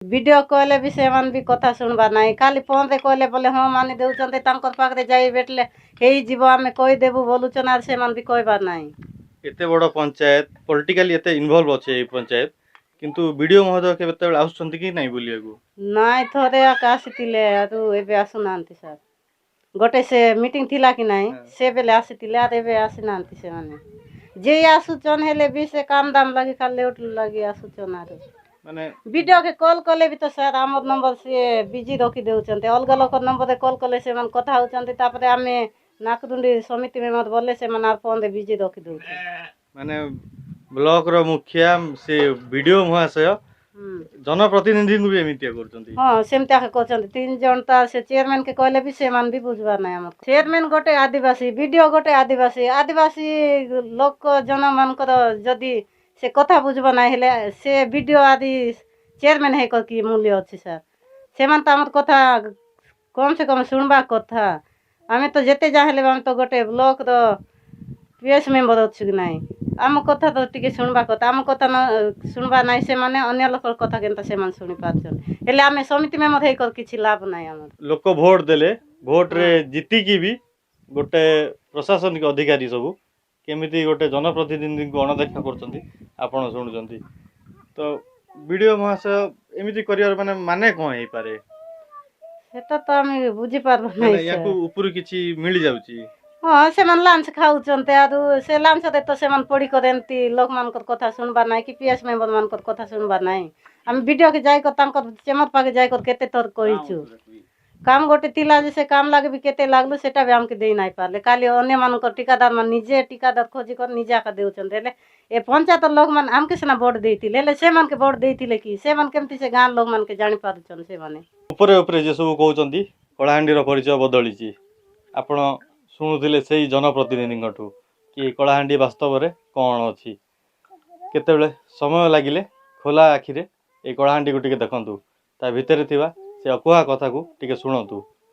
Video कहले भी से मन भी कथा सुनबा नहीं खाली फोन रे कहले बोले हाँ मानी देउचंते तांकर पाखरे जाई बेटले हेई जीव आमे कहि देबु बोलुचन आर से मन भी कहबार नहीं। एते बड़ पंचायत पॉलिटिकली एते इन्वॉल्व अछि ए पंचायत किंतु वीडियो महोदय के बेतबेले आउछंती कि नहीं बुलियागु नहीं थोड़े आसीतिले आरु एबे आसुनांती सर गोटे से मीटिंग थिला कि नहीं से बेले आसीतिले आर एबे आसीनांती से माने जे आसुचन हेले भी से काम दाम लगी खाली उठ लगी आसुचन आरु माने वीडियो के कॉल कले भी तो सर आमर नंबर से बिजी रखी देउचंते अलग लोक नंबर रे कॉल कले से मन कथा होचंते तापरे आमे नाकदुंडी समिति में मत बोले से मन आर फोन रे बिजी रखी देउचे माने ब्लॉक रो मुखिया से वीडियो महाशय जनप्रतिनिधि को भी एमितिया करचंती हां सेमता के कहचंते तीन जन ता से चेयरमैन के कहले भी से मन भी बुझबा नहीं हमर चेयरमैन गोटे आदिवासी वीडियो गोटे आदिवासी आदिवासी लोक जन मानकर जदी से कथा बुझबा नहीं हेले से वीडियो आदि चेयरमैन है कर की मूल्य अछि सर से मन त हमर कथा कम से कम सुनबा कथा हमें तो जेते जा हेले हम तो गोटे ब्लॉक रो पीएस मेंबर अछि कि नहीं आम कथा तो टिके सुनबा कथा आम कथा न सुनबा नहीं से माने अन्य लोकर कथा केनता से मन सुनि पाछन हेले आमे समिति में मत है कर किछि लाभ नहीं हमर लोक वोट देले वोट रे जीती की भी गोटे प्रशासनिक अधिकारी सब केमिति गोटे जनप्रतिनिधि को अणदेखा करचंती आपण सुनुचंती तो वीडियो महाशय एमिति करियर माने कोन हे पारे सेता तो हम बुझी पारबो माने नहीं याकू ऊपर किछि मिल जाउची हाँ से मन लांच खाउचंते आरु से लांच दे तो से मन पड़ी करेंती लोक मानकर कथा सुनबा नहीं कि पीएस मेंबर मानकर कथा सुनबा नहीं हम वीडियो के जाय कर तांकर चेमर पाके जाय कर केते तोर कहिछु काम गोटे तिला जैसे काम लागे भी केते लागलो सेटा भी हमके देई नहीं पारले खाली अन्य मानकर ठिकादार मन निजे ठिकादार खोजी कर निजा का देउचंते हेले ए पंचायत लोक मन हमके सेना वोट देइतिले हेले से मन के वोट देइतिले कि से मन केमति से गां लोक मन के जानि पारुचन से माने ऊपर ऊपर जे सब कहउचंती कलाहांडी रो परिचय बदलिची आपण शुणुले से जनप्रतिनिधि कि कलाहांडी वास्तव में कौन अच्छी केते समय लगिले खोला आखिरे ये कलाहांडी को टिके देखंतु ता भितर थिबा से अकुहा कथा को टिके शुणतु।